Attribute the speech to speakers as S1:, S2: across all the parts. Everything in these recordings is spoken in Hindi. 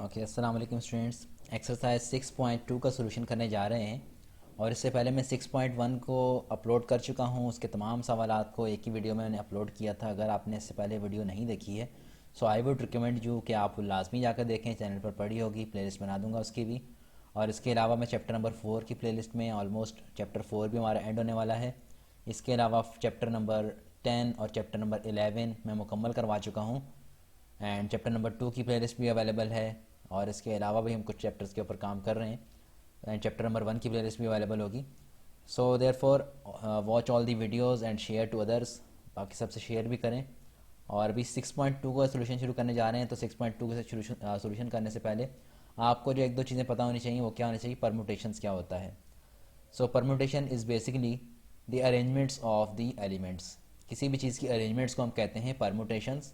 S1: ओके, अस्सलाम वालेकुम स्टूडेंट्स। एक्सरसाइज 6.2 का सोल्यूशन करने जा रहे हैं। और इससे पहले मैं 6.1 को अपलोड कर चुका हूं। उसके तमाम सवालात को एक ही वीडियो में मैंने अपलोड किया था। अगर आपने इससे पहले वीडियो नहीं देखी है सो आई वुड रिकमेंड यू कि आप लाजमी जाकर देखें। चैनल पर पड़ी होगी, प्लेलिस्ट बना दूंगा उसकी भी। और इसके अलावा मैं चैप्टर नंबर 4 की प्लेलिस्ट में ऑलमोस्ट चैप्टर 4 भी हमारा एंड होने वाला है। इसके अलावा चैप्टर नंबर 10 और चैप्टर नंबर 11 मैं मुकम्मल करवा चुका हूँ। एंड चैप्टर नंबर 2 की प्लेलिस्ट भी अवेलेबल है। और इसके अलावा भी हम कुछ चैप्टर्स के ऊपर काम कर रहे हैं। एंड चैप्टर नंबर 1 की प्लेलिस्ट भी अवेलेबल होगी। So therefore watch all the videos and share to others. बाकी सबसे शेयर भी करें। और अभी 6.2 का सोल्यूशन शुरू करने जा रहे हैं। तो 6.2 के सोल्यूशन करने से पहले आपको जो एक दो चीज़ें पता होनी चाहिए। वो क्या होनी चाहिए? परमुटेशंस क्या होता है। So permutation is basically the arrangements of the elements. किसी भी चीज़ की अरेंजमेंट्स को हम कहते हैं परमुटेशंस।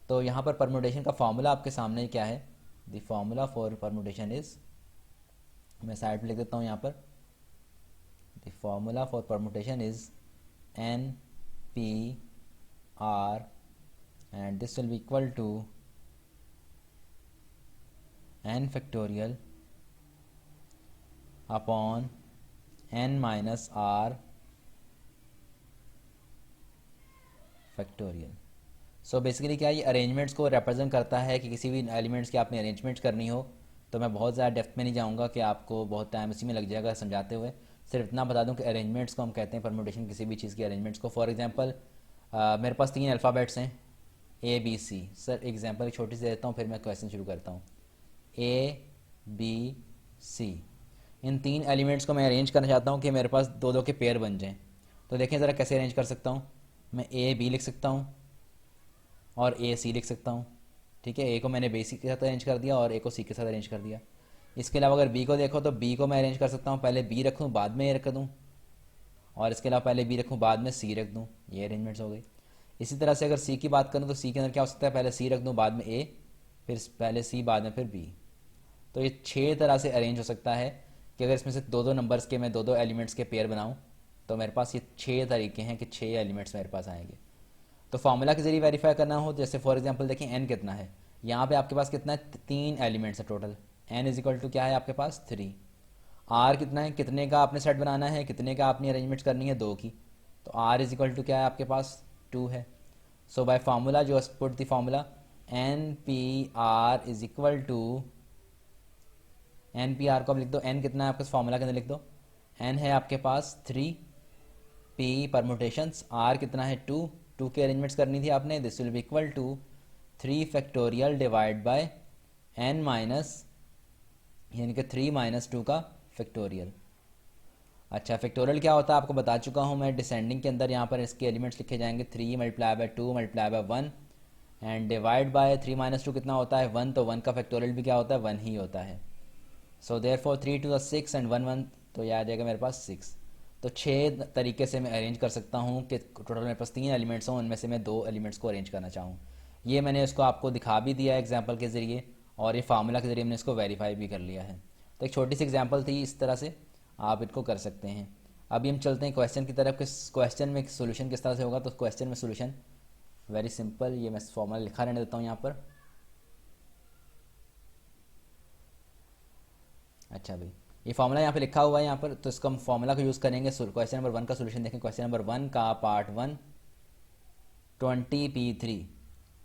S1: तो यहाँ पर परमुटेशन का फार्मूला आपके सामने क्या है? The formula for permutation is, मैं साइड पे लिख देता हूँ यहाँ पर। The formula for permutation is N P R and this will be equal to N factorial upon N minus R factorial. So basically क्या, ये अरेंजमेंट्स को रिप्रेजेंट करता है कि किसी भी एलिमेंट्स की आपने अरेंजमेंट्स करनी हो। तो मैं बहुत ज़्यादा डेप्थ में नहीं जाऊँगा कि आपको बहुत टाइम इसी में लग जाएगा समझाते हुए। सिर्फ इतना बता दूं कि अरेंजमेंट्स को हम कहते हैं परमुटेशन, किसी भी चीज़ की अरेंजमेंट्स को। फॉर एग्जांपल मेरे पास 3 अल्फ़ाबेट्स हैं, A B C. Sir example छोटी सी देता हूँ, फिर मैं क्वेश्चन शुरू करता हूँ। ए बी सी, इन 3 एलिमेंट्स को मैं अरेंज करना चाहता हूँ कि मेरे पास दो दो के पेयर बन जाएँ। तो देखें ज़रा कैसे अरेंज कर सकता हूँ। मैं ए बी लिख सकता हूँ और ए सी लिख सकता हूँ। ठीक है, ए को मैंने बी सी के साथ अरेंज कर दिया और ए को सी के साथ अरेंज कर दिया। इसके अलावा अगर बी को देखो तो बी को मैं अरेंज कर सकता हूँ, पहले बी रखूँ बाद में ए रख दूँ। और इसके अलावा पहले बी रखूँ बाद में सी रख दूँ। ये अरेंजमेंट्स हो गई। इसी तरह से अगर सी की बात करूँ तो सी के अंदर क्या हो सकता है? पहले सी रख दूँ बाद में ए, फिर पहले सी बाद में फिर बी। तो ये 6 तरह से अरेंज हो सकता है कि अगर इसमें से दो दो नंबर्स के मैं दो दो एलिमेंट्स के पेयर बनाऊँ तो मेरे पास ये 6 तरीके हैं कि 6 एलिमेंट्स मेरे पास आएंगे। तो फार्मूला के जरिए वेरीफाई करना हो, जैसे फॉर एग्जांपल देखिए एन कितना है। यहाँ पे आपके पास कितना है? 3 एलिमेंट्स है total. N is equal to क्या है आपके पास? 3। आर कितना है? कितने का आपने सेट बनाना है, कितने का आपने अरेंजमेंट करनी है? 2 की। तो आर इज इक्वल टू क्या है आपके पास? 2 है। सो बाय फार्मूला जो put the formula N P R is equal to, N P R को आप लिख दो। एन कितना है आपके फार्मूला के अंदर लिख दो। एन है आपके पास 3, पी परमुटेशंस, आर कितना है 2, 2 की अरेंजमेंट्स करनी थी आपने। This will be equal to 3 factorial divide by N minus, यानी कि 3 माइनस 2 का फैक्टोरियल। अच्छा, फैक्टोरियल क्या होता है आपको बता चुका हूँ मैं। डिसेंडिंग के अंदर यहाँ पर इसके एलिमेंट्स लिखे जाएंगे 3 multiply by 2 multiply by 1 and divide by 3 minus 2 कितना होता है? 1। तो 1 का फैक्टोरियल भी क्या होता है? 1 ही होता है। So therefore 3 to the 6 and 1 1, तो यह आ जाएगा मेरे पास 6। तो 6 तरीके से मैं अरेंज कर सकता हूँ कि टोटल मेरे पास 3 एलिमेंट्स हों, उनमें से मैं 2 एलिमेंट्स को अरेंज करना चाहूँ। ये मैंने इसको आपको दिखा भी दिया है एग्जाम्पल के ज़रिए, और ये फार्मूला के ज़रिए मैंने इसको वेरीफाई भी कर लिया है। तो एक छोटी सी एग्जाम्पल थी, इस तरह से आप इसको कर सकते हैं। अभी हम चलते हैं क्वेश्चन की तरफ। किस क्वेश्चन में सोल्यूशन किस तरह से होगा? तो क्वेश्चन में सोल्यूशन वेरी सिंपल। ये मैं फॉर्मूला लिखा रहने देता हूँ यहाँ पर। अच्छा भाई, ये फार्मूला यहाँ पे लिखा हुआ है यहाँ पर, तो इसका हम फार्मूला को यूज़ करेंगे। क्वेश्चन नंबर 1 का सोल्यूशन देखें। क्वेश्चन नंबर 1 का पार्ट 1, 20p3।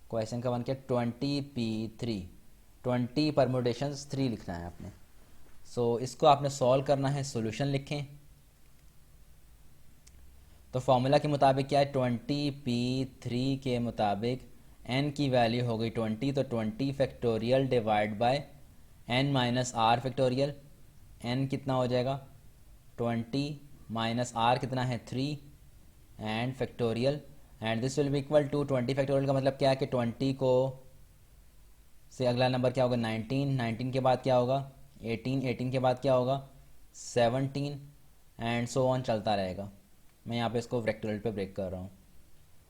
S1: क्वेश्चन का 1 क्या? 20p3, 20 परमुटेशंस 3 लिखना है आपने। सो इसको आपने सॉल्व करना है। सोल्यूशन लिखें। तो फार्मूला के मुताबिक क्या है? 20p3 के मुताबिक n की वैल्यू हो गई 20, तो 20 factorial divide by n minus R factorial. n कितना हो जाएगा? 20 माइनस आर कितना है? 3 and factorial, and this will be equal to 20 factorial का मतलब क्या है कि 20 को से अगला नंबर क्या होगा? 19, 19 के बाद क्या होगा? 18, 18 के बाद क्या होगा? 17 एंड सो ऑन चलता रहेगा। मैं यहाँ पे इसको फैक्टोरियल पे ब्रेक कर रहा हूँ।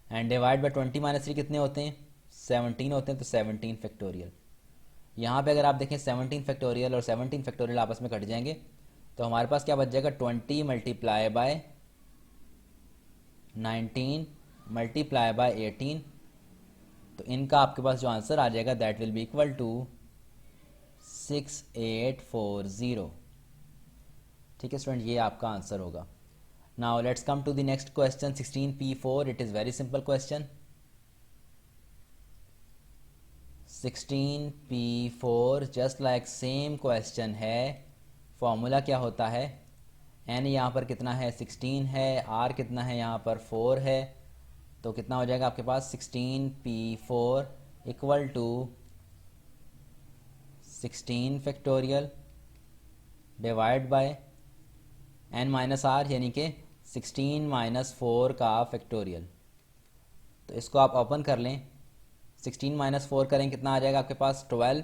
S1: एंड डिवाइड बाय 20 माइनस 3 कितने होते हैं? 17 होते हैं। तो 17 फैक्टोरियल। यहाँ पे अगर आप देखें 17 फैक्टोरियल और 17 फैक्टोरियल आपस में कट जाएंगे, तो हमारे पास क्या बच जाएगा? 20 मल्टीप्लाई बाय 19 मल्टीप्लाई बाय 18। तो इनका आपके पास जो आंसर आ जाएगा that will be equal to 6840। ठीक है स्टूडेंट, ये आपका आंसर होगा। Now let's come to the next question 16P4। It is very simple question. 16P4 just like same question है। फॉर्मूला क्या होता है? n यहाँ पर कितना है? 16 है। r कितना है? यहाँ पर 4 है। तो कितना हो जाएगा आपके पास? 16P4 equal to 16 factorial divide by n minus R, यानी कि 16 माइनस 4 का फैक्टोरियल। तो इसको आप ओपन कर लें। 16 माइनस 4 करें, कितना आ जाएगा आपके पास? 12।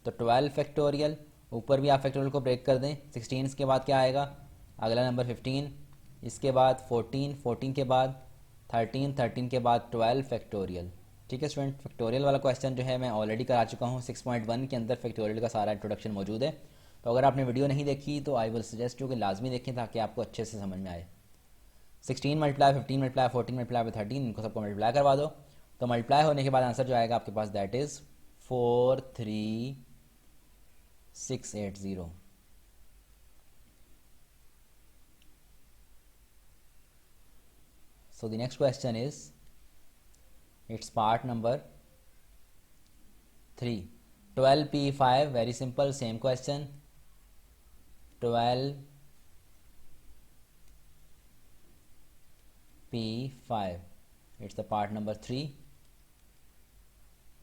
S1: तो 12 फैक्टोरियल, ऊपर भी आप फैक्टोरियल को ब्रेक कर दें। 16 के बाद क्या आएगा? अगला नंबर 15, इसके बाद 14, 14 के बाद 13, 13 के बाद 12 फैक्टोरियल। ठीक है स्टूडेंट, फैक्टोरियल वाला क्वेश्चन जो है मैं ऑलरेडी करा चुका हूँ। 6.1 के अंदर फैक्टोरियल का सारा इंट्रोडक्शन मौजूद है। तो अगर आपने वीडियो नहीं देखी तो आई विल सजेस्ट यू कि लाजमी देखें ताकि आपको अच्छे से समझ में आए। 16 मल्टीप्लाई 15 मल्टीप्लाई 14 मल्टीप्लाई बाय 13, इनको सबको मल्टीप्लाई करवा दो। तो मल्टीप्लाई होने के बाद आंसर जो आएगा आपके पास that is 43680। So the next question is, it's part number 3. 12P5, very simple, same question. 12P5, it's the part number 3.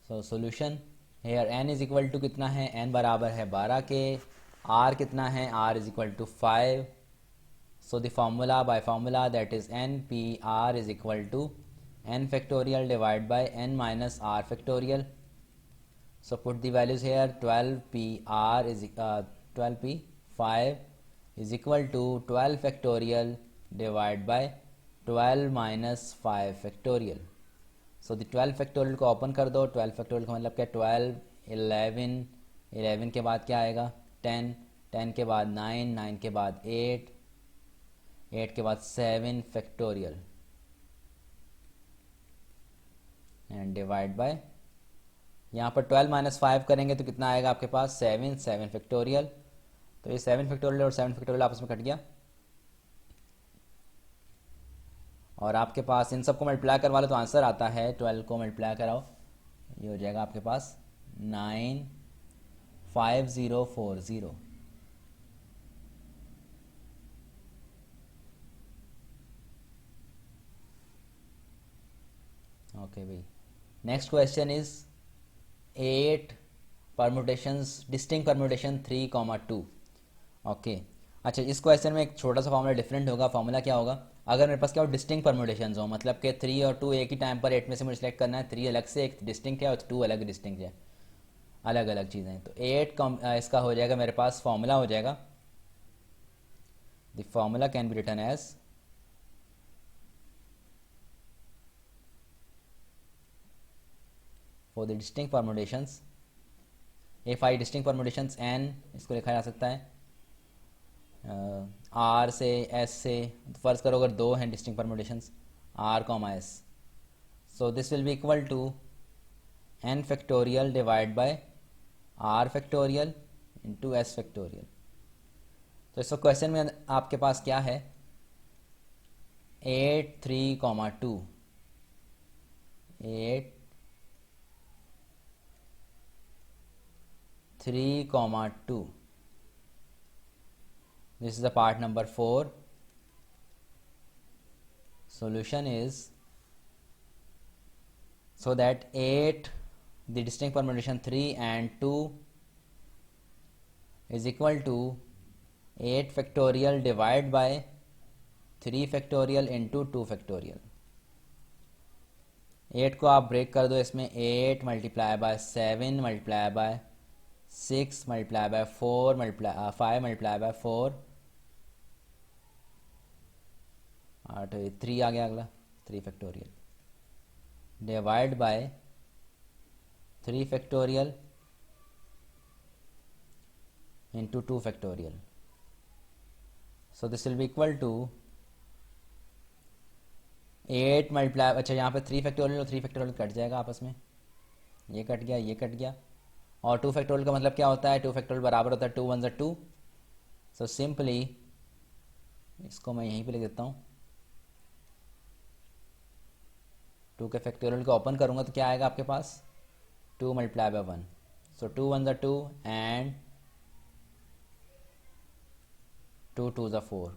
S1: So solution here, n is equal to कितना है? n बराबर है 12 के। r कितना है? r is equal to 5. So the formula, by formula, that is npr is equal to n factorial divided by n minus r factorial. So put the values here. 12pr is 12p5 is equal to 12 factorial divided by 12 minus 5 factorial. So the 12 factorial को ओपन कर दो। 12 factorial का मतलब क्या? 12, 11, 11 के बाद क्या आएगा? 10, 10 के बाद 9, 9 के बाद 8, 8 के बाद 7 फैक्टोरियल एंड डिवाइड बाय, यहाँ पर 12 माइनस 5 करेंगे तो कितना आएगा आपके पास? 7, 7 फैक्टोरियल। तो ये 7 फैक्टोरियल और 7 फैक्टोरियल आपस में कट गया और आपके पास इन सबको मल्टीप्लाई करवा लो तो आंसर आता है। 12 को मल्टीप्लाई कराओ, ये हो जाएगा आपके पास 95040। ओके भाई, next question is 8 permutations, distinct permutation 3,2। Okay, अच्छा इस क्वेश्चन में एक छोटा सा फॉर्मूला डिफरेंट होगा। फॉर्मूला क्या होगा? अगर मेरे पास क्या हो? डिस्टिंक्ट परमुटेशंस हो, मतलब कि 3 और 2 एक ही टाइम पर 8 में से मुझे सेलेक्ट करना है। 3 अलग से एक डिस्टिंक्ट है और 2 अलग डिस्टिंक्ट है, अलग अलग चीज़ें। तो 8 इसका हो जाएगा मेरे पास, फॉर्मूला हो जाएगा, the formula can be written as for the distinct permutations, if I distinct permutations n, इसको लिखा जा सकता है r से s से। फर्ज करो अगर 2 हैं distinct permutations r, s, so this will be equal to n factorial divide by r factorial into s factorial. तो इस क्वेश्चन में आपके पास क्या है? 8, 3,2, 8, 3,2. This is the part number 4. Solution is, so that 8, the distinct permutation 3 and 2 is equal to 8 factorial divided by 3 factorial into 2 factorial. 8 को आप ब्रेक कर दो इसमें। 8 multiply by 7 multiply by 6 multiply by 4 multiply 5 multiply by 4, 8, 3 आ गया अगला, 3 factorial divide by 3 factorial into 2 factorial. So this will be equal to 8 multiply, अच्छा यहाँ पे 3 फैक्टोरियल और 3 फैक्टोरियल कट जाएगा आपस में, ये कट गया, ये कट गया, और 2 फैक्टोरियल का मतलब क्या होता है, 2 फैक्टोरियल बराबर होता है 2 वन ज़ा 2। सो सिंपली इसको मैं यहीं पे लिख देता हूँ, 2 के फैक्टोरियल को ओपन करूँगा तो क्या आएगा आपके पास, 2 मल्टीप्लाई बाय 1। सो 2 वन ज़ा 2 एंड 2 टू ज़ा 4।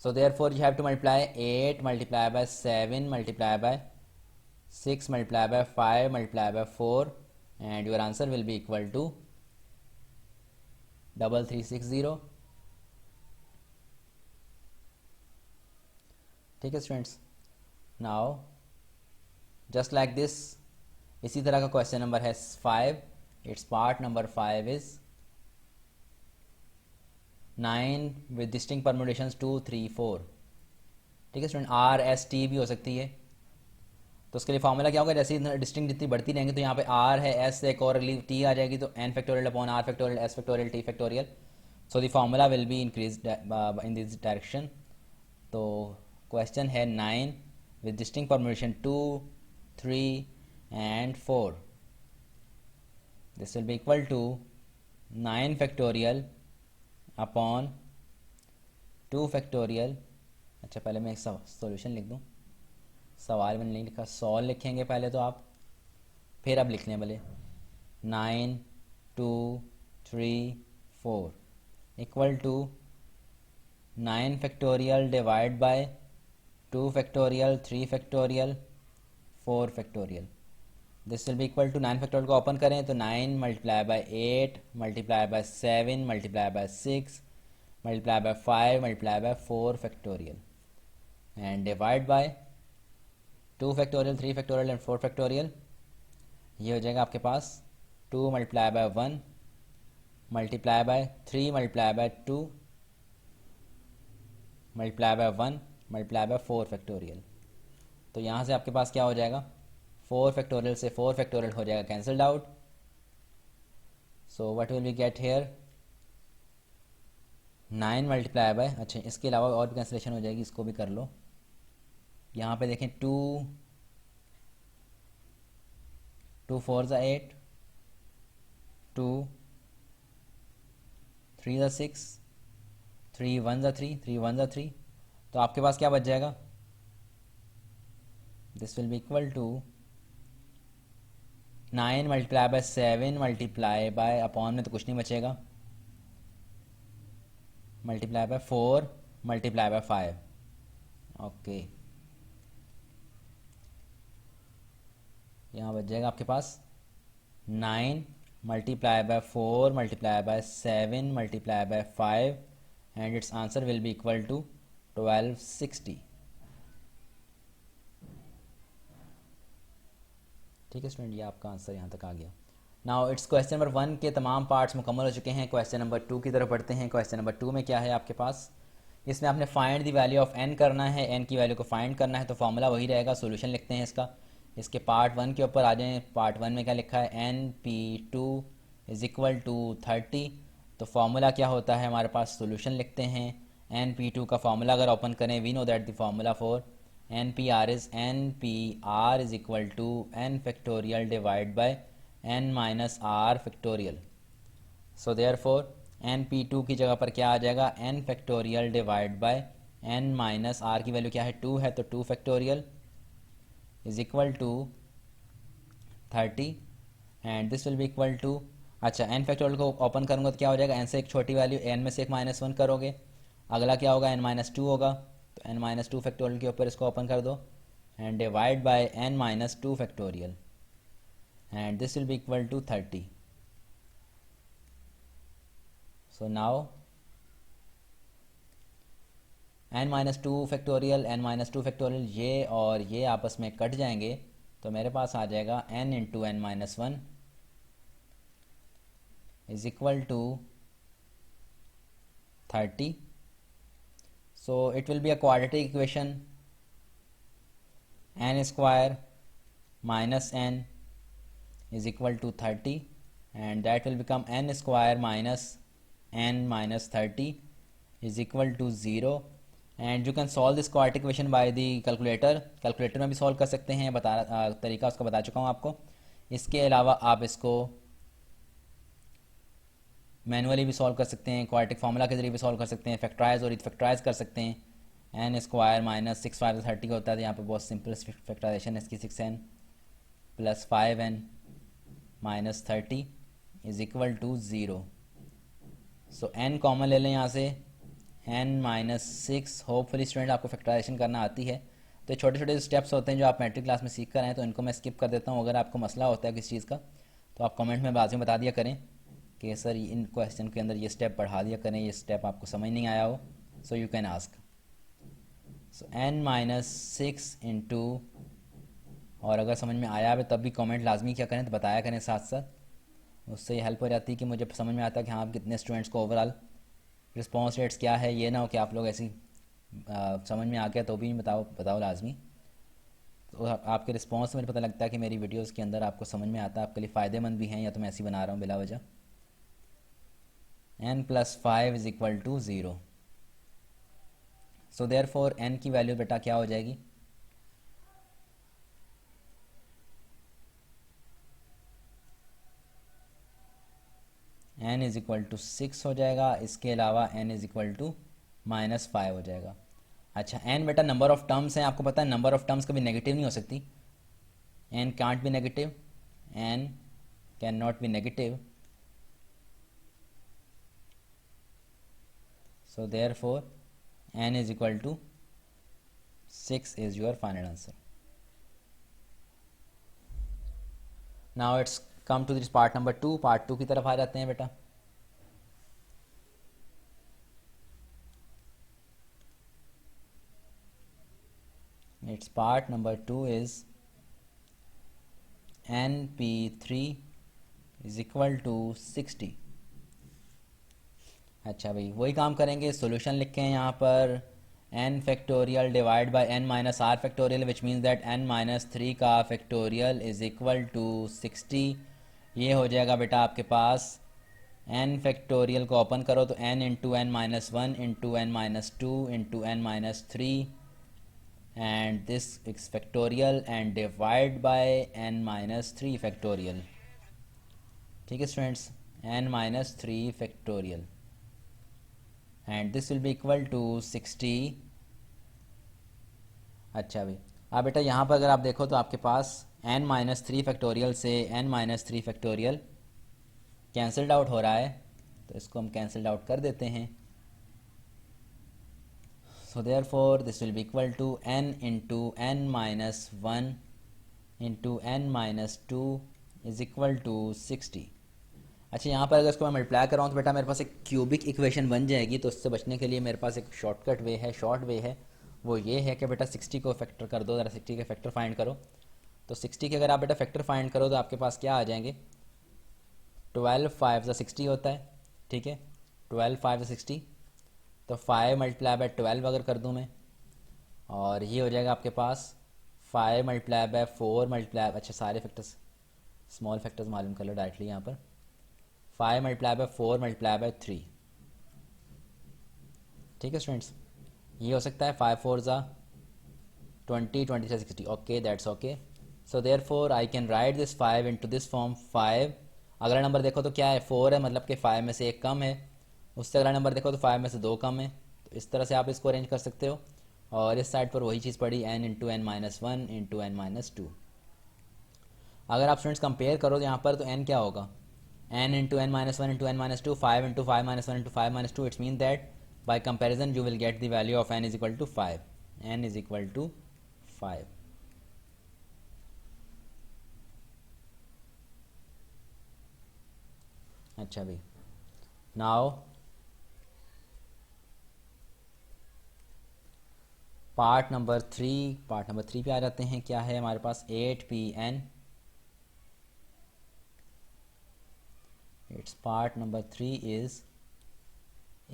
S1: So therefore you have to multiply 8 multiply by 7 multiply by 6 multiply by 5 multiply by 4 and your answer will be equal to 3360। ठीक है students, now just like this, इसी तरह का क्वेश्चन नंबर है 5। It's part number 5 is 9 with distinct permutations 2 3 4। ठीक है स्टूडेंट, आर एस टी भी हो सकती है। तो उसके लिए फॉर्मूला क्या होगा, जैसे डिस्टिंक्ट जितनी बढ़ती रहेंगी तो यहाँ पे आर है, एस एक और टी आ जाएगी, तो N factorial upon R factorial S factorial T factorial. So the formula will be increase in this direction. तो क्वेश्चन है 9 with distinct permutation 2 3 and 4। This will be equal to 9 factorial upon 2 factorial. अच्छा पहले मैं एक सॉल्यूशन लिख दूँ, सवाल मैंने नहीं लिखा, सॉल्व लिखेंगे पहले तो आप, फिर आप लिख लें भले। 9 2 3 4 equal to 9 factorial divide by 2 factorial 3 factorial 4 factorial. This will be equal to 9 factorial को ओपन करें तो 9 multiply by 8 multiply by 7 multiply by 6 multiply by 5 multiply by 4 factorial and divide by 2 factorial 3 factorial and 4 factorial. ये हो जाएगा आपके पास 2 multiply by 1 multiply by 3 multiply by 2 multiply by 1 multiply by 4 factorial. तो यहाँ से आपके पास क्या हो जाएगा, 4 फैक्टोरियल से 4 फैक्टोरियल हो जाएगा cancelled out. So what will we get here, 9 multiply by, अच्छा इसके अलावा और भी कैंसिलेशन हो जाएगी, इसको भी कर लो। यहाँ पे देखें 2 2 4 ज़ा 8 2 3 ज़ा 6 3 1 ज़ा 3 3 1 ज़ा 3। तो आपके पास क्या बच जाएगा, this will be equal to 9 multiply by 7 multiply by, upon में तो कुछ नहीं बचेगा, multiply by 4 multiply by 5। Okay, यहाँ बच जाएगा आपके पास 9 multiply by 4 multiply by 7 multiply by 5 and its answer will be equal to 1260। ठीक है स्टूडेंट, ये आपका आंसर यहाँ तक आ गया। नाउ इट्स क्वेश्चन नंबर 1 के तमाम पार्ट्स मुकम्मल हो चुके हैं। क्वेश्चन नंबर 2 की तरफ बढ़ते हैं। क्वेश्चन नंबर 2 में क्या है आपके पास, इसमें आपने find the value of n करना है, n की वैल्यू को फाइंड करना है। तो फॉर्मूला वही रहेगा, सोल्यूशन लिखते हैं इसका। इसके पार्ट 1 के ऊपर आ जाएं। पार्ट 1 में क्या लिखा है, NP2 इज़ इक्वल टू 30। तो फार्मूला क्या होता है हमारे पास, सोल्यूशन लिखते हैं। NP2 का फार्मूला अगर ओपन करें, we know that the formula for NPR is NPR is equal to n factorial divide by n minus R factorial. So therefore NP2 की जगह पर क्या आ जाएगा, n factorial divide by n minus R की वैल्यू क्या है, 2 है, तो 2 factorial is equal to 30 and this will be equal to, अच्छा n फैक्टोरियल को ओपन करूँगा तो क्या हो जाएगा, n से एक छोटी वैल्यू, n में से एक -1 करोगे, अगला क्या होगा, n-2 होगा, तो n-2 फैक्टोरियल के ऊपर इसको ओपन कर दो and divide by n-2 factorial and this will be equal to 30। So now n-2 factorial n-2 factorial ये और ये आपस में कट जाएंगे, तो मेरे पास आ जाएगा n into n-1 is equal to 30। So it will be a quadratic equation, n square minus n is equal to 30 and that will become n square minus n minus 30 is equal to 0 and you can solve this quadratic equation by the calculator। Calculator में भी सॉल्व कर सकते हैं, तरीका उसका बता चुका हूँ आपको। इसके अलावा आप इसको मैनुअली भी सॉल्व कर सकते हैं, क्वाड्रेटिक फार्मूला के जरिए भी सॉल्व कर सकते हैं, फैक्टराइज और फैक्टराइज कर सकते हैं। एन स्क्वायर माइनस 6 5 30 होता है, तो यहाँ पर बहुत सिंपल फैक्टराइजेशन है इसकी। 6n plus 5n minus 30 is equal to 0। So n common ले लें यहाँ से, n माइनस 6। होपफुली स्टूडेंट आपको फैक्टराइजेशन करना आती है। तो छोटे छोटे स्टेप्स होते हैं जो आप मैट्रिक क्लास में सीख कर आए, तो इनको मैं स्किप कर देता हूँ। अगर आपको मसला होता है किसी चीज़ का तो आप कमेंट में बाद में बता दिया करें कि सर इन क्वेश्चन के अंदर ये स्टेप बढ़ा दिया करें, ये स्टेप आपको समझ नहीं आया हो, so you can ask. So n minus 6 into, और अगर समझ में आया है तब भी कमेंट लाजमी क्या करें, तो बताया करें साथ साथ, उससे ये हेल्प हो जाती है कि मुझे समझ में आता है कि हाँ कितने स्टूडेंट्स को ओवरऑल रिस्पॉन्स रेट्स क्या है। ये ना हो कि आप लोग ऐसी समझ में आ गया तो भी बताओ लाजमी। तो आपके रिस्पॉन्स से मुझे पता लगता है कि मेरी वीडियोस के अंदर आपको समझ में आता है, आपके लिए फ़ायदेमंद भी हैं, या तो मैं ऐसी बना रहा हूँ बिला वजह। n plus 5 is equal to 0। So therefore n की वैल्यू बेटा क्या हो जाएगी, n इज इक्वल टू 6 हो जाएगा। इसके अलावा n is equal to minus 5 हो जाएगा। अच्छा, n बेटा नंबर ऑफ टर्म्स हैं, आपको पता है नंबर ऑफ टर्म्स कभी नेगेटिव नहीं हो सकती। n can't be negative, n can not be negative, so therefore n is equal to 6 is your final answer. Now it's come to this part number 2। part 2 की तरफ आ जाते हैं बेटा। its part number 2 is np3 is equal to 60। अच्छा भाई, वही काम करेंगे, सॉल्यूशन लिखें यहाँ पर n factorial divide by n minus R factorial, which means that n minus 3 का फैक्टोरियल इज इक्वल टू 60। ये हो जाएगा बेटा आपके पास, n फैक्टोरियल को ओपन करो तो n into N minus 1 into N minus 2 into N minus 3 and this is factorial and divide by n minus 3 factorial. ठीक है students, n minus 3 factorial and this will be equal to 60। अच्छा भाई, अब बेटा यहाँ पर अगर आप देखो तो आपके पास n माइनस 3 फैक्टोरियल से n minus 3 factorial cancelled out हो रहा है, तो इसको हम कैंसल्ड आउट कर देते हैं। So therefore this will be equal to n into N minus 1 into N minus 2 is equal to 60। अच्छा, यहाँ पर अगर इसको मैं मल्टीप्लाई कर रहा हूँ तो बेटा मेरे पास एक क्यूबिक इक्वेशन बन जाएगी। तो उससे बचने के लिए मेरे पास एक शॉर्टकट वे है, शॉर्ट वे है, वो ये है कि बेटा 60 को फैक्टर कर दो, ज़रा 60 के फैक्टर फाइंड करो। तो 60 के अगर आप बेटा फैक्टर फाइंड करो तो आपके पास क्या आ जाएंगे, 12 5 ज़ा 60 होता है। ठीक है, 12 5 ज़ा 60, तो 5 मल्टीप्लाई बाय 12 अगर कर दूँ मैं, और ये हो जाएगा आपके पास 5 मल्टीप्लाई बाय 4 मल्टीप्लाई, अच्छा सारे फैक्टर्स स्मॉल फैक्टर्स मालूम कर लो डायरेक्टली यहाँ पर, 5 मल्टीप्लाई बाय 4 मल्टीप्लाई बाय 3। ठीक है स्टूडेंट्स, ये हो सकता है 5 4 ज़ा 20 20 से 60। Okay, that's okay. So therefore I can write this 5 into this form 5। अगला नंबर देखो तो क्या है, 4 है, मतलब कि 5 में से एक कम है। उससे अगला नंबर देखो तो 5 में से 2 कम है। तो इस तरह से आप इसको अरेंज कर सकते हो। और इस साइड पर वही चीज़ पड़ी, n into N minus 1 into N minus 2। अगर आप स्टूडेंट्स कंपेयर करो तो यहाँ पर तो n क्या होगा, n into n minus 1 into n minus 2, 5 into 5 minus 1 into 5 minus 2. It means that by comparison you will get the value of n is equal to 5. n is equal to 5. अच्छा भाई, नाउ पार्ट नंबर 3 पे आ जाते हैं। क्या है हमारे पास, 8pn। its part number 3 is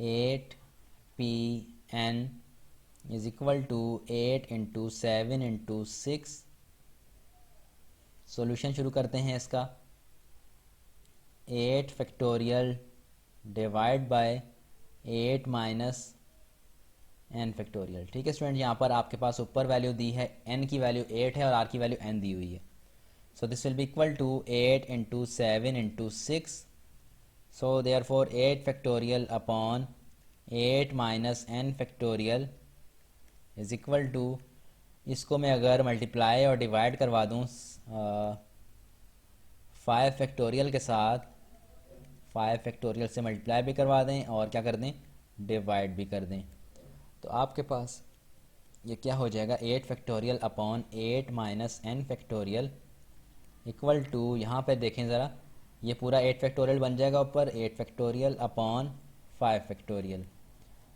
S1: 8pn is equal to 8 into 7 into 6। Solution शुरू करते हैं इसका, 8 factorial divide by 8 minus n factorial. ठीक है स्टूडेंट, यहाँ पर आपके पास ऊपर वैल्यू दी है, n की वैल्यू 8 है और r की वैल्यू n दी हुई है। So this will be equal to 8 into 7 into 6। So therefore 8 factorial upon 8 minus n factorial is equal to, इसको मैं अगर मल्टीप्लाई और डिवाइड करवा दूँ 5 फैक्टोरियल के साथ, 5 फैक्टोरियल से मल्टीप्लाई भी करवा दें और क्या कर दें, डिवाइड भी कर दें, तो आपके पास ये क्या हो जाएगा, 8 factorial upon 8 minus n factorial equal to, यहाँ पे देखें ज़रा, ये पूरा 8 फैक्टोरियल बन जाएगा ऊपर, 8 फैक्टोरियल अपॉन 5 फैक्टोरियल।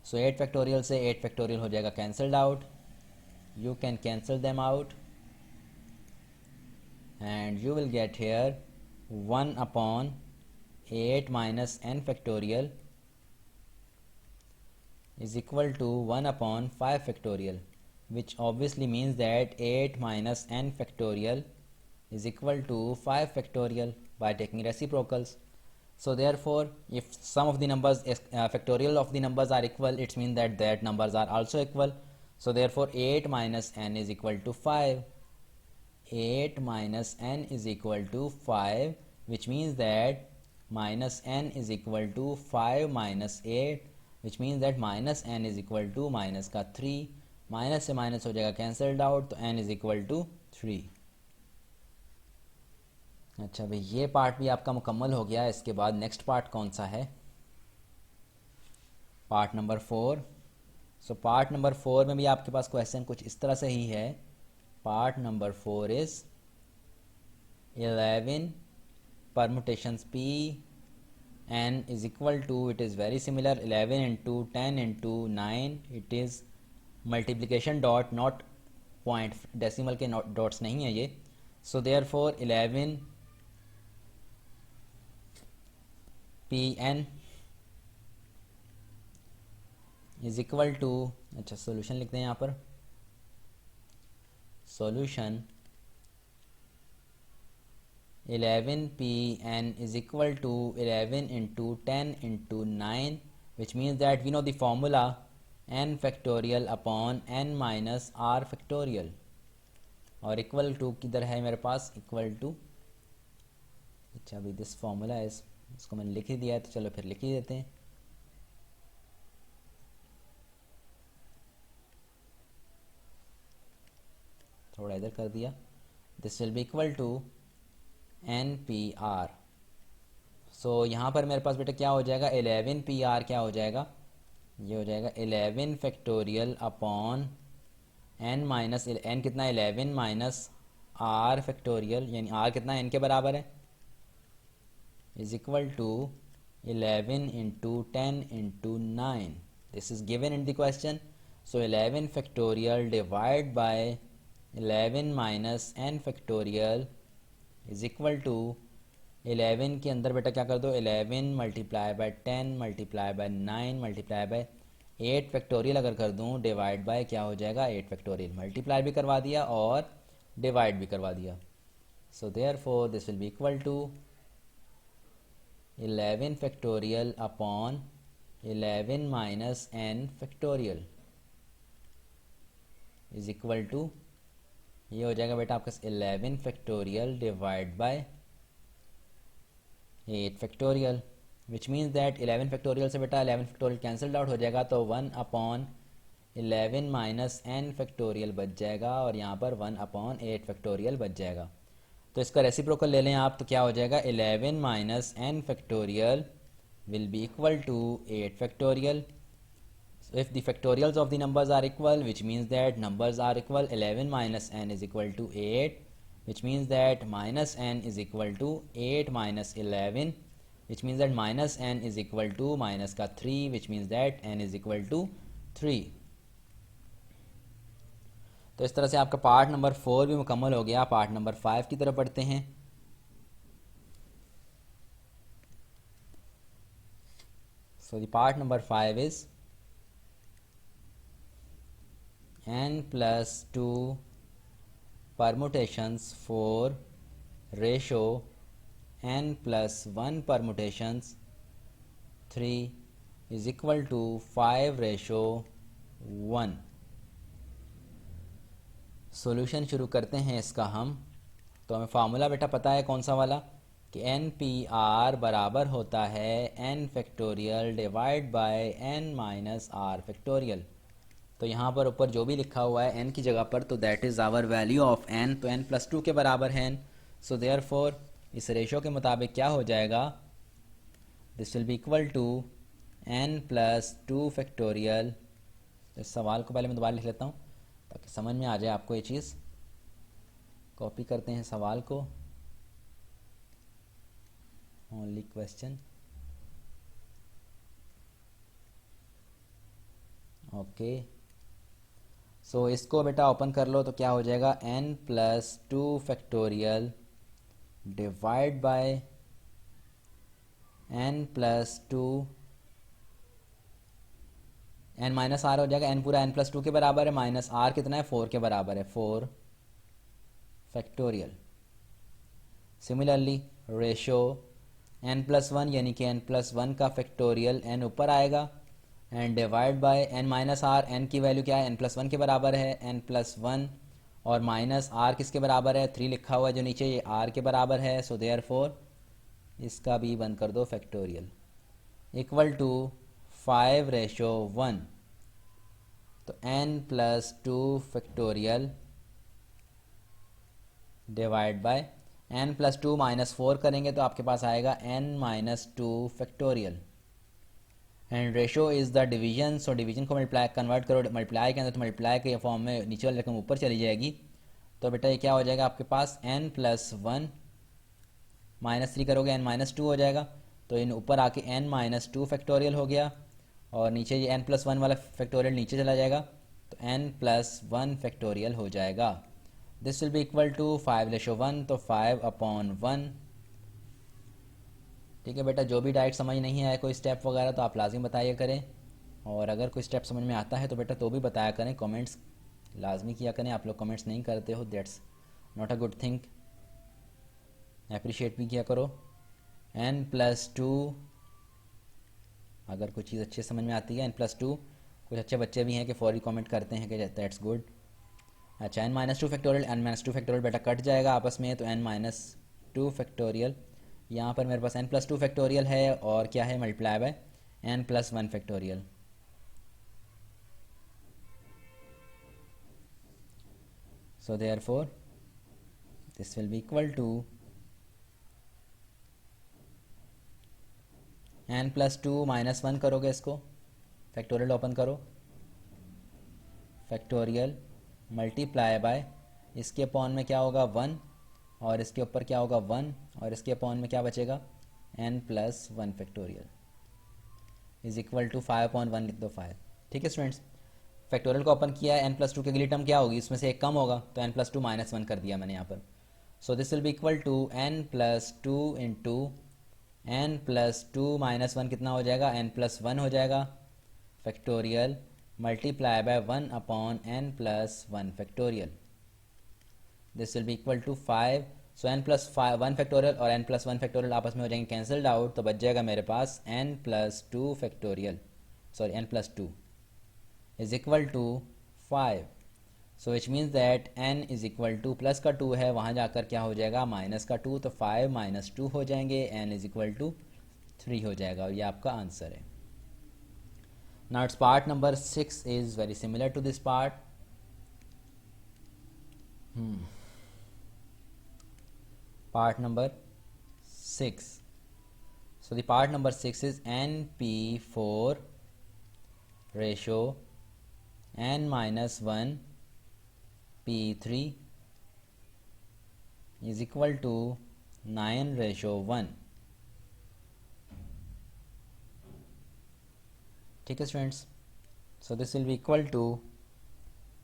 S1: सो 8 फैक्टोरियल से 8 फैक्टोरियल हो जाएगा cancelled out, you can cancel them out and you will get here 1 upon 8 minus n factorial is equal to 1 upon 5 factorial, which obviously means that 8 minus n factorial is equal to 5 factorial by taking reciprocals. So therefore if some of the numbers factorial of the numbers are equal, it means that numbers are also equal. So therefore 8 minus n is equal to 5. 8 minus n is equal to 5, which means that minus n is equal to 5 minus 8, which means that minus n is equal to minus का 3, माइनस से माइनस हो जाएगा कैंसल्ड आउट, तो n is equal to 3। अच्छा भाई, ये पार्ट भी आपका मुकम्मल हो गया। इसके बाद नेक्स्ट पार्ट कौन सा है, part number 4। So part number 4 में भी आपके पास क्वेश्चन कुछ इस तरह से ही है। Part number 4 is 11 permutations p n is equal to, it is very similar, 11 into 10 into 9, it is multiplication dot, not point, decimal के डॉट्स नहीं है ये। So therefore 11 P N is equal to, अच्छा सॉल्यूशन लिखते हैं यहाँ पर, solution 11 P N is equal to 11 into 10 into 9, which means that we know the formula n factorial upon n minus r factorial, और इक्वल टू किधर है मेरे पास, इक्वल टू, अच्छा अभी दिस फॉर्मूला इज, इसको मैंने लिख ही दिया है तो चलो फिर लिख ही देते हैं। थोड़ा इधर कर दिया, this will be equal to N P R. So यहाँ पर मेरे पास बेटा क्या हो जाएगा, 11 पी आर क्या हो जाएगा, ये हो जाएगा 11 factorial upon N minus N कितना, 11 माइनस आर फैक्टोरियल, यानी आर कितना एन के बराबर है, is equal to 11 into 10 into 9, this is given in the question. So 11 factorial divide by 11 minus N factorial is equal to 11 के अंदर बेटा क्या कर दो, 11 multiply by 10 multiply by 9 multiply by 8 factorial अगर कर दूं, डिवाइड बाय क्या हो जाएगा 8 फैक्टोरियल, मल्टीप्लाई भी करवा दिया और डिवाइड भी करवा दिया। So therefore this will be equal to 11 factorial upon 11 minus n factorial is equal to, ये हो जाएगा बेटा आपका 11 factorial divide by 8 factorial, which means that 11 factorial से बेटा 11 फैक्टोरियल कैंसल्ड आउट हो जाएगा, तो 1 अपॉन 11 माइनस n फैक्टोरियल बच जाएगा, और यहाँ पर 1 अपॉन 8 फैक्टोरियल बच जाएगा। तो इसका रेसिप्रोकल ले लें आप, तो क्या हो जाएगा, 11 minus n factorial will be equal to 8 factorial. So if the factorials of the numbers are equal, which means that numbers are equal, 11 minus n is equal to 8, which means that minus n is equal to 8 minus 11, which means that minus n is equal to minus का 3, which means that n is equal to 3। तो इस तरह से आपका पार्ट नंबर 4 भी मुकम्मल हो गया। पार्ट नंबर 5 की तरफ पढ़ते हैं। So the part number 5 is n plus 2 permutations for ratio n plus 1 permutations 3 is equal to 5 ratio 1। Solution शुरू करते हैं इसका हम। तो हमें फार्मूला बेटा पता है कौन सा वाला, कि एन पी आर बराबर होता है N factorial divide by N minus R factorial. तो यहाँ पर ऊपर जो भी लिखा हुआ है n की जगह पर, तो that is our value of n, तो n प्लस 2 के बराबर है n। सो देयर फोर इस रेशो के मुताबिक क्या हो जाएगा, this will be equal to n plus 2 factorial. इस सवाल को पहले मैं दोबारा लिख लेता हूँ ताकि समझ में आ जाए आपको ये चीज़। कॉपी करते हैं सवाल को, ओनली क्वेश्चन, ओके। सो इसको बेटा ओपन कर लो तो क्या हो जाएगा, n plus 2 factorial divide by n plus 2, n minus R हो जाएगा, n पूरा n प्लस 2 के बराबर है, माइनस r कितना है, 4 के बराबर है, 4 factorial. Similarly ratio n plus 1 यानी कि n प्लस 1 का फैक्टोरियल n ऊपर आएगा and divide by n minus R, n की वैल्यू क्या है, n प्लस 1 के बराबर है, n प्लस 1 और माइनस r किसके बराबर है, 3 लिखा हुआ है जो नीचे, ये r के बराबर है। सो देयर फोर इसका भी बंद कर दो फैक्टोरियल, इक्वल टू 5 रेशो 1। तो n plus 2 factorial divide by n plus 2 minus 4 करेंगे तो आपके पास आएगा n minus 2 factorial. And ratio is the division, so division को मल्टीप्लाई कन्वर्ट करो मल्टीप्लाई के अंदर, तो मल्टीप्लाई के फॉर्म में नीचे वाली रकम ऊपर चली जाएगी। तो बेटा ये क्या हो जाएगा आपके पास, n प्लस 1 माइनस 3 करोगे n माइनस 2 हो जाएगा, तो इन ऊपर आके n माइनस 2 फैक्टोरियल हो गया और नीचे ये n प्लस 1 वाला फैक्टोरियल नीचे चला जाएगा, तो n प्लस 1 फैक्टोरियल हो जाएगा। This will be equal to 5 ratio 1, तो 5 अपॉन 1। ठीक है बेटा, जो भी डाइट समझ नहीं आए कोई स्टेप वगैरह तो आप लाजमी बताइए करें, और अगर कोई स्टेप समझ में आता है तो बेटा तो भी बताया करें, कमेंट्स लाजमी किया करें। आप लोग कमेंट्स नहीं करते हो, that's not a good thing, appreciate भी किया करो। n प्लस 2, अगर कोई चीज़ अच्छे समझ में आती है, n प्लस 2, कुछ अच्छे बच्चे भी हैं कि फौरी कमेंट करते हैं कि दैट्स गुड। अच्छा, n minus 2 factorial, n minus 2 factorial बेटा कट जाएगा आपस में, तो n माइनस 2 फैक्टोरियल, यहाँ पर मेरे पास n प्लस 2 फैक्टोरियल है और क्या है, multiply by n plus 1 factorial. So therefore this will be equal to n plus 2 minus 1 करोगे, इसको फैक्टोरियल ओपन करो, फैक्टोरियल मल्टीप्लाई बाय, इसके अपॉन में क्या होगा 1 और इसके ऊपर क्या होगा 1 और इसके अपॉन में क्या बचेगा, n plus 1 factorial is equal to 5 upon 1 लिख दो 5। ठीक है स्टूडेंट्स, फैक्टोरियल को ओपन किया है, n प्लस 2 की अगली टर्म क्या होगी, इसमें से एक कम होगा, तो n प्लस 2 माइनस 1 कर दिया मैंने यहाँ पर। So this will be equal to n plus 2 into n plus 2 minus 1 कितना हो जाएगा, n प्लस 1 हो जाएगा, factorial multiply by 1 upon n plus 1 factorial. This will be equal to 5। So n plus 1 factorial और n प्लस 1 फैक्टोरियल आपस में हो जाएंगे कैंसल्ड आउट, तो बच जाएगा मेरे पास n plus 2 factorial, sorry n plus 2 is equal to 5। So which means that n is equal to, plus का 2 है वहाँ जाकर क्या हो जाएगा, माइनस का 2, तो 5 माइनस 2 हो जाएंगे, n इज इक्वल टू 3 हो जाएगा, और ये आपका आंसर है। Now its part number 6 is very similar to this part. Part number 6. So the part number 6 is NP4 ratio n minus 1 P3 is equal to 9 ratio 1. ठीक है students, so this will be equal to,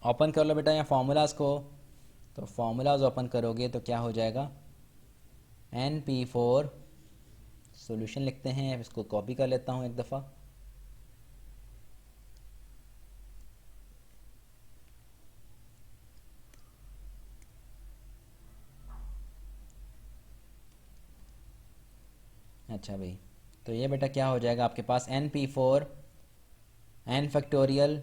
S1: open कर लो बेटा यहाँ फार्मूलाज़ को, तो फार्मूलाज ओपन करोगे तो क्या हो जाएगा, NP4, सॉल्यूशन लिखते हैं, इसको कॉपी कर लेता हूँ एक दफ़ा, अच्छा भाई, तो ये बेटा क्या हो जाएगा आपके पास, NP4 n factorial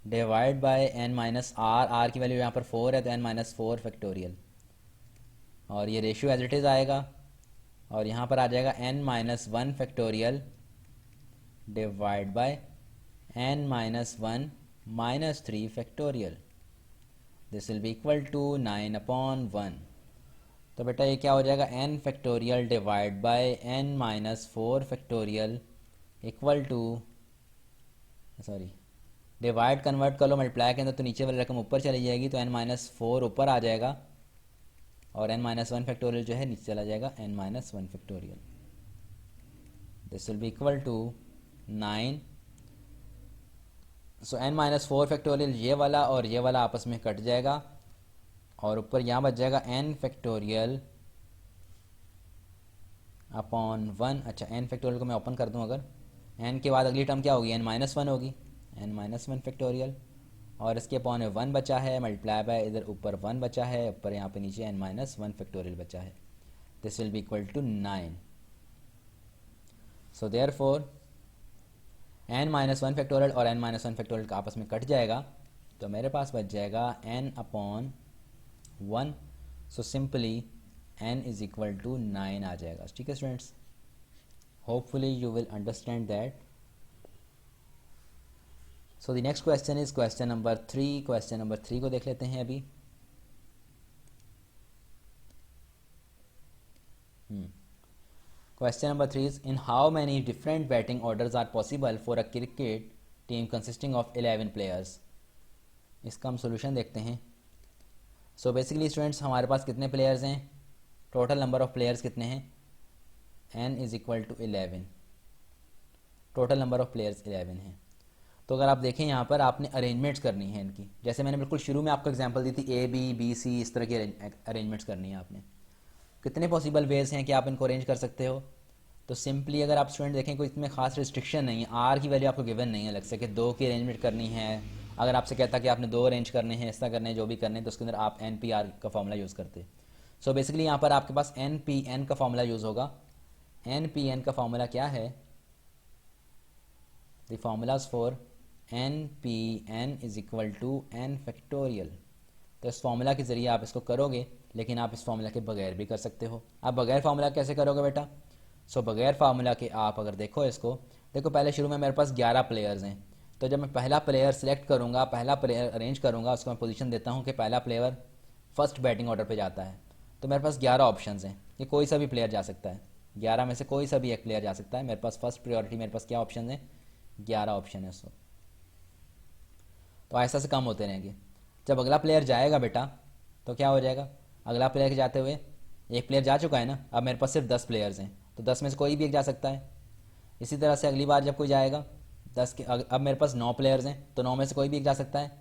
S1: divide by n minus R, R की वैल्यू यहाँ पर 4 है तो n माइनस 4 फैक्टोरियल, और ये रेशियो एज इट इज़ आएगा और यहाँ पर आ जाएगा n minus one factorial divide by n minus one minus three factorial, this will be equal to 9/1। तो बेटा ये क्या हो जाएगा, n factorial divide by n minus four factorial equal to, sorry divide convert कर लो मल्टीप्लाई के अंदर तो नीचे वाली रकम ऊपर चली जाएगी, तो n माइनस फोर ऊपर आ जाएगा और n माइनस वन फैक्टोरियल जो है नीचे चला जाएगा, n minus one factorial, this will be equal to 9। So n minus four factorial ये वाला और ये वाला आपस में कट जाएगा और ऊपर यहाँ बच जाएगा n फैक्टोरियल अपॉन वन। अच्छा n फैक्टोरियल को मैं ओपन कर दूँ, अगर n के बाद अगली टर्म क्या होगी, n माइनस वन होगी, n माइनस वन फैक्टोरियल और इसके अपॉन वन बचा है, मल्टीप्लाई बाय इधर ऊपर वन बचा है, ऊपर यहाँ पे नीचे n माइनस वन फैक्टोरियल बचा है, this will be equal to 9। So therefore n minus one factorial और n माइनस वन फैक्टोरियल का आपस में कट जाएगा, तो मेरे पास बच जाएगा n upon one. So simply n is equal to 9 आ जाएगा। ठीक है students, hopefully you will understand that. So the next question is question number 3। Question number 3 को देख लेते हैं अभी। Question number 3 is, in how many different batting orders are possible for a cricket team consisting of 11 players? इसका हम सोल्यूशन देखते हैं। सो बेसिकली स्टूडेंट्स हमारे पास कितने प्लेयर्स हैं, टोटल नंबर ऑफ प्लेयर्स कितने हैं, n is equal to 11, total number of players 11 हैं। तो अगर आप देखें यहाँ पर आपने अरेंजमेंट्स करनी है इनकी, जैसे मैंने बिल्कुल शुरू में आपको एग्जांपल दी थी A B B C, इस तरह की अरेंजमेंट्स करनी है आपने। कितने पॉसिबल वेज हैं कि आप इनको अरेंज कर सकते हो, तो सिंपली अगर आप स्टूडेंट देखें कोई इसमें खास रिस्ट्रिक्शन नहीं है, आर की वैल्यू आपको गिवन नहीं है अलग से कि दो की अरेंजमेंट करनी है। अगर आपसे कहता कि आपने दो अरेंज करने हैं, ऐसा करने हैं, जो भी करने हैं, तो उसके अंदर आप NPR का फॉर्मूला यूज़ करते। सो बेसिकली यहाँ पर आपके पास NPN का फॉर्मूला यूज़ होगा। NPN का फॉर्मूला क्या है, the formulas for NPN is equal to n factorial. तो इस फॉर्मूला के ज़रिए आप इसको करोगे, लेकिन आप इस फॉर्मूला के बगैर भी कर सकते हो। आप बगैर फार्मूला कैसे करोगे बेटा, सो बगैर फार्मूला के आप अगर देखो इसको, देखो पहले शुरू में मेरे पास 11 प्लेयर्स हैं, तो जब मैं पहला प्लेयर सेलेक्ट करूँगा, पहला प्लेयर अरेंज करूँगा, उसको मैं पोजीशन देता हूँ कि पहला प्लेयर फर्स्ट बैटिंग ऑर्डर पे जाता है, तो मेरे पास 11 ऑप्शंस हैं कि कोई सा भी प्लेयर जा सकता है, 11 में से कोई सा भी एक प्लेयर जा सकता है। मेरे पास फर्स्ट प्रायोरिटी, मेरे पास क्या ऑप्शन है, 11 ऑप्शन है। सो तो ऐसा से कम होते रहेंगे। जब अगला प्लेयर जाएगा बेटा तो क्या हो जाएगा, अगला प्लेयर के जाते हुए एक प्लेयर जा चुका है ना, अब मेरे पास सिर्फ 10 प्लेयर्स हैं, तो 10 में से कोई भी एक जा सकता है। इसी तरह से अगली बार जब कोई जाएगा 10 के, अब मेरे पास 9 प्लेयर्स हैं, तो 9 में से कोई भी एक जा सकता है।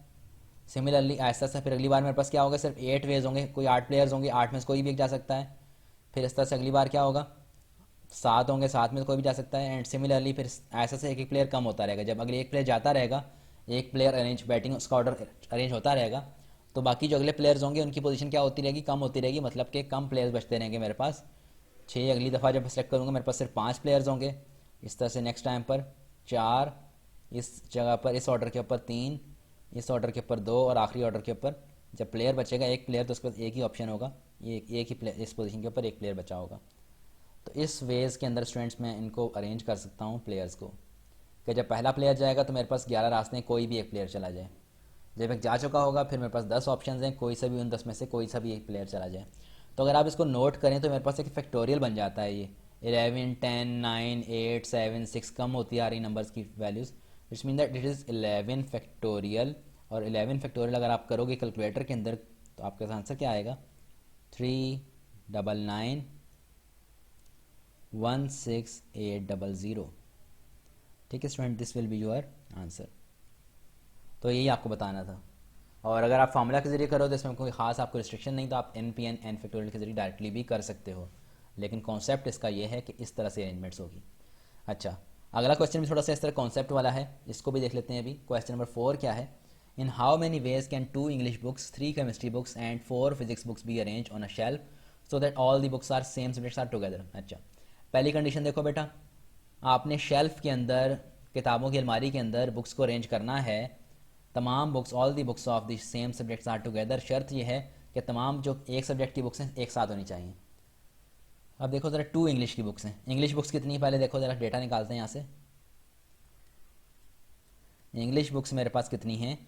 S1: सिमिलरली ऐसा ऐसा फिर अगली बार मेरे पास क्या होगा, सिर्फ 8 वेज होंगे, कोई 8 प्लेयर्स होंगे, 8 में से कोई भी एक जा सकता है। फिर इस तरह से अगली बार क्या होगा, 7 होंगे, 7 में से कोई भी जा सकता है। एंड सिमिलरली फिर ऐसा से एक एक प्लेयर कम होता रहेगा। जब अगले एक प्लेयर जाता रहेगा, एक प्लेयर अरेंज बैटिंग उसका ऑर्डर अरेंज होता रहेगा, तो बाकी जो अगले प्लेयर्स होंगे उनकी पोजीशन क्या होती रहेगी, कम होती रहेगी, मतलब कि कम प्लेयर्स बचते रहेंगे मेरे पास। 6 अगली दफ़ा जब सेलेक्ट करूँगा मेरे पास सिर्फ 5 प्लेयर्स होंगे। इस तरह से नेक्स्ट टाइम पर 4, इस जगह पर इस ऑर्डर के ऊपर 3, इस ऑर्डर के ऊपर 2 और आखिरी ऑर्डर के ऊपर जब प्लेयर बचेगा एक प्लेयर, तो उसके पास एक ही ऑप्शन होगा, एक ही प्लेयर, इस पोजीशन के ऊपर एक प्लेयर बचा होगा। तो इस वेज के अंदर स्टूडेंट्स मैं इनको अरेंज कर सकता हूँ प्लेयर्स को, कि जब पहला प्लेयर जाएगा तो मेरे पास 11 रास्ते हैं, कोई भी एक प्लेयर चला जाए। जब एक जा चुका होगा फिर मेरे पास 10 ऑप्शंस हैं, कोई सा भी उन 10 में से कोई सा भी एक प्लेयर चला जाए। तो अगर आप इसको नोट करें तो मेरे पास एक फैक्टोरियल बन जाता है। ये 11, 10, 9, 8, 7, 6 कम होती आ रही नंबर्स की values, which mean that it is 11 factorial. और 11 फैक्टोरियल अगर आप करोगे कैलकुलेटर के अंदर तो आपके पास आंसर क्या आएगा, 3991680। ठीक है student, this will be your answer. तो यही आपको बताना था। और अगर आप फार्मूला के ज़रिए करो तो इसमें कोई ख़ास आपको रिस्ट्रिक्शन नहीं, तो आप NPN n फैक्टोरियल के ज़रिए डायरेक्टली भी कर सकते हो, लेकिन कॉन्सेप्ट इसका ये है कि इस तरह से अरेंजमेंट्स होगी। अच्छा, अगला क्वेश्चन भी थोड़ा सा इस तरह कॉन्सेप्ट वाला है, इसको भी देख लेते हैं अभी। क्वेश्चन नंबर 4 क्या है, in how many ways can 2 English books, 3 chemistry books and 4 physics books be arrange on a shelf so that all the books are same subjects are together. अच्छा, पहली कंडीशन देखो बेटा, आपने शेल्फ के अंदर, किताबों की अलमारी के अंदर बुक्स को अरेंज करना है, तमाम books, all the books of the same subjects are together. शर्त यह है कि तमाम जो एक सब्जेक्ट की बुक्स हैं एक साथ होनी चाहिए। अब देखो ज़रा 2 इंग्लिश की बुक्स हैं। इंग्लिश बुक्स कितनी है पहले देखो ज़रा, डेटा निकालते हैं यहाँ से। इंग्लिश बुक्स मेरे पास कितनी हैं,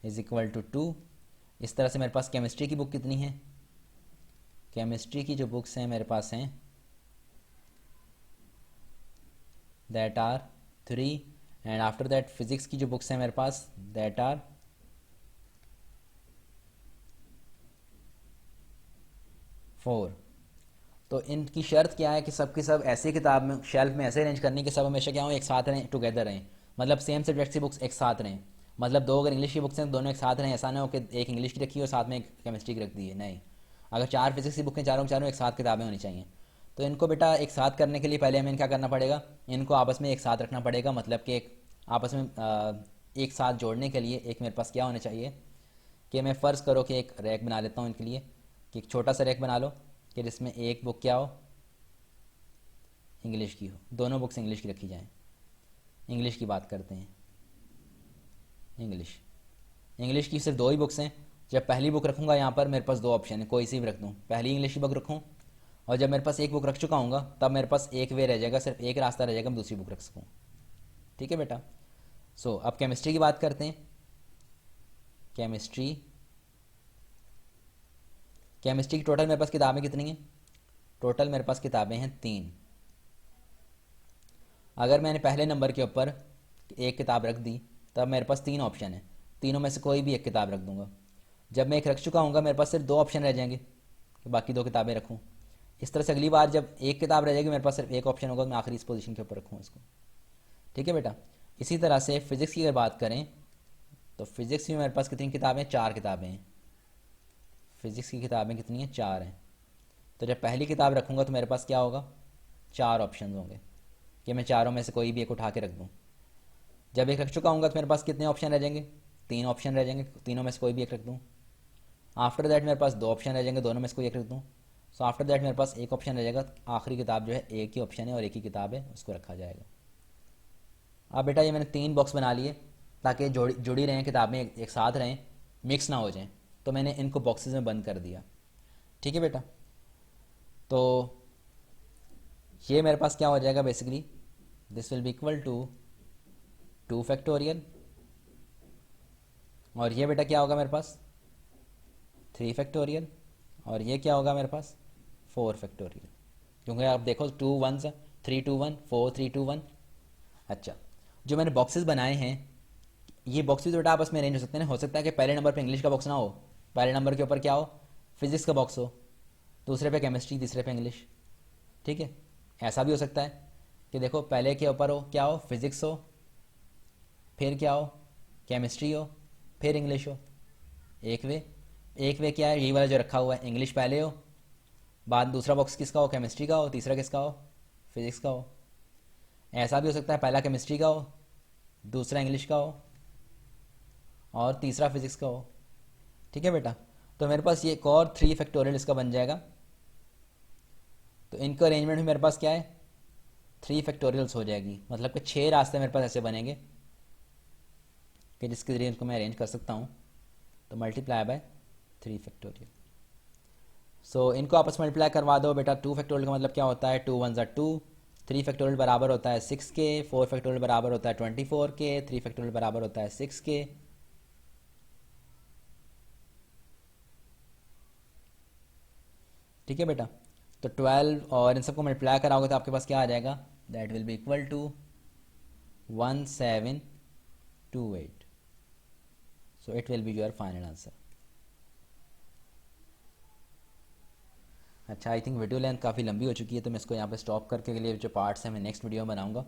S1: इज इक्वल टू 2। इस तरह से मेरे पास केमिस्ट्री की बुक कितनी है, केमिस्ट्री की जो बुक्स हैं मेरे पास हैं that are 3। And after that physics की जो बुक्स हैं मेरे पास दैट आर 4। तो इनकी शर्त क्या है कि सब की सब ऐसी किताब में शेल्फ में ऐसे अरेंज करनी कि सब हमेशा क्या हो, एक साथ रहें, टुगेदर रहें। मतलब सेम सब्जेक्ट की बुक्स एक साथ रहें। मतलब दो अगर इंग्लिश की बुक्स हैं दोनों एक साथ रहें, ऐसा ना हो कि एक इंग्लिश की रखी हो साथ में एक केमिस्ट्री की रख दी है, नहीं। अगर 4 फिजिक्स की बुक हैं, चारों की चारों एक साथ किताबें होनी चाहिए। तो इनको बेटा एक साथ करने के लिए पहले हमें क्या करना पड़ेगा, इनको आपस में एक साथ रखना पड़ेगा। मतलब कि एक आपस में एक साथ जोड़ने के लिए एक मेरे पास क्या होना चाहिए कि मैं फ़र्ज़ करो कि एक रैक बना लेता हूँ इनके लिए, कि एक छोटा सा रैक बना लो कि जिसमें एक बुक क्या हो, इंग्लिश की हो, दोनों बुक्स इंग्लिश की रखी जाएं। इंग्लिश की बात करते हैं। इंग्लिश इंग्लिश की सिर्फ 2 ही बुक्स हैं। जब पहली बुक रखूँगा यहाँ पर मेरे पास 2 ऑप्शन है, कोई सी भी रख दूँ, पहली इंग्लिश की बुक रखूँ, और जब मेरे पास एक बुक रख चुका हूँगा तब मेरे पास एक वे रह जाएगा, सिर्फ एक रास्ता रह जाएगा मैं दूसरी बुक रख सकूँ। ठीक है बेटा। अब केमिस्ट्री की बात करते हैं। केमिस्ट्री केमिस्ट्री की टोटल मेरे पास किताबें कितनी हैं, टोटल मेरे पास किताबें हैं 3। अगर मैंने पहले नंबर के ऊपर एक किताब रख दी तब मेरे पास 3 ऑप्शन है, तीनों में से कोई भी एक किताब रख दूंगा। जब मैं एक रख चुका हूँगा मेरे पास सिर्फ 2 ऑप्शन रह जाएंगे कि बाकी 2 किताबें रखूँ। इस तरह से अगली बार जब एक किताब रह जाएगी मेरे पास सिर्फ एक ऑप्शन होगा, मैं आखिरी इस पोजीशन के ऊपर रखूँ इसको। ठीक है बेटा। इसी तरह से फिज़िक्स की अगर बात करें तो फिज़िक्स में मेरे पास कितनी किताबें, 4 किताबें हैं। फिज़िक्स की किताबें कितनी हैं, 4 हैं। तो जब पहली किताब रखूँगा तो मेरे पास क्या होगा, 4 ऑप्शन होंगे कि मैं चारों में से कोई भी एक उठा के रख दूँ। जब एक रख चुका हूँगा तो मेरे पास कितने ऑप्शन रह जाएंगे, 3 ऑप्शन रह जाएंगे, तीनों में से कोई भी एक रख दूँ। आफ्टर दैट मेरे पास 2 ऑप्शन रह जाएंगे, दोनों में से कोई एक रख दूँ। सो आफ्टर दैट मेरे पास एक ऑप्शन रह जाएगा, आखिरी किताब जो है एक ही ऑप्शन है और एक ही किताब है, उसको रखा जाएगा। अब बेटा ये मैंने 3 बॉक्स बना लिए ताकि जुड़ी रहें किताबें, एक साथ रहें, मिक्स ना हो जाएं। तो मैंने इनको बॉक्सेस में बंद कर दिया। ठीक है बेटा। तो ये मेरे पास क्या हो जाएगा basically, this will be equal to 2 factorial, और ये बेटा क्या होगा मेरे पास 3 फैक्टोरियल, और ये क्या होगा मेरे पास 4 फैक्टोरियल। क्योंकि आप देखो 2 1 3 2 1 4 3 2 1। अच्छा, जो मैंने बॉक्सेस बनाए हैं ये बॉक्सेस बेटा आपस में अरेंज हो सकते हैं ना। हो सकता है कि पहले नंबर पे इंग्लिश का बॉक्स ना हो, पहले नंबर के ऊपर क्या हो, फिजिक्स का बॉक्स हो, दूसरे पे केमिस्ट्री, तीसरे पे इंग्लिश। ठीक है। ऐसा भी हो सकता है कि देखो पहले के ऊपर हो क्या हो, फिजिक्स हो, फिर क्या हो, केमिस्ट्री हो, फिर इंग्लिश हो। एक वे क्या है, यही वाला जो रखा हुआ है, इंग्लिश पहले हो, बाद दूसरा बॉक्स किसका हो, केमिस्ट्री का हो, तीसरा किसका हो, फिजिक्स का हो। ऐसा भी हो सकता है पहला केमिस्ट्री का हो, दूसरा इंग्लिश का हो, और तीसरा फिजिक्स का हो। ठीक है बेटा। तो मेरे पास ये एक और 3 फैक्टोरियल इसका बन जाएगा। तो इनका अरेंजमेंट में मेरे पास क्या है, 3 फैक्टोरियल्स हो जाएगी। मतलब कि 6 रास्ते मेरे पास ऐसे बनेंगे कि जिसके जरिए इनको मैं अरेंज कर सकता हूँ। तो मल्टीप्लाई बाय 3 फैक्टोरियल। इनको आपस में मल्टीप्लाई करवा दो बेटा। 2 फैक्टोरियल का मतलब क्या होता है, 2 1 2, 3 फैक्टोरियल बराबर होता है 6 के, 4 फैक्टोरियल बराबर होता है 24 के, 3 फैक्टोरियल बराबर होता है 6 के। ठीक है बेटा। तो 12 और इन सबको मल्टीप्लाई कराओगे तो आपके पास क्या आ जाएगा, that will be equal to 1728। So it will be your final answer. अच्छा, आई थिंक वीडियो लेंथ काफ़ी लंबी हो चुकी है तो मैं इसको यहाँ पे स्टॉप करके के लिए जो पार्ट्स हैं मैं नेक्स्ट वीडियो में बनाऊंगा।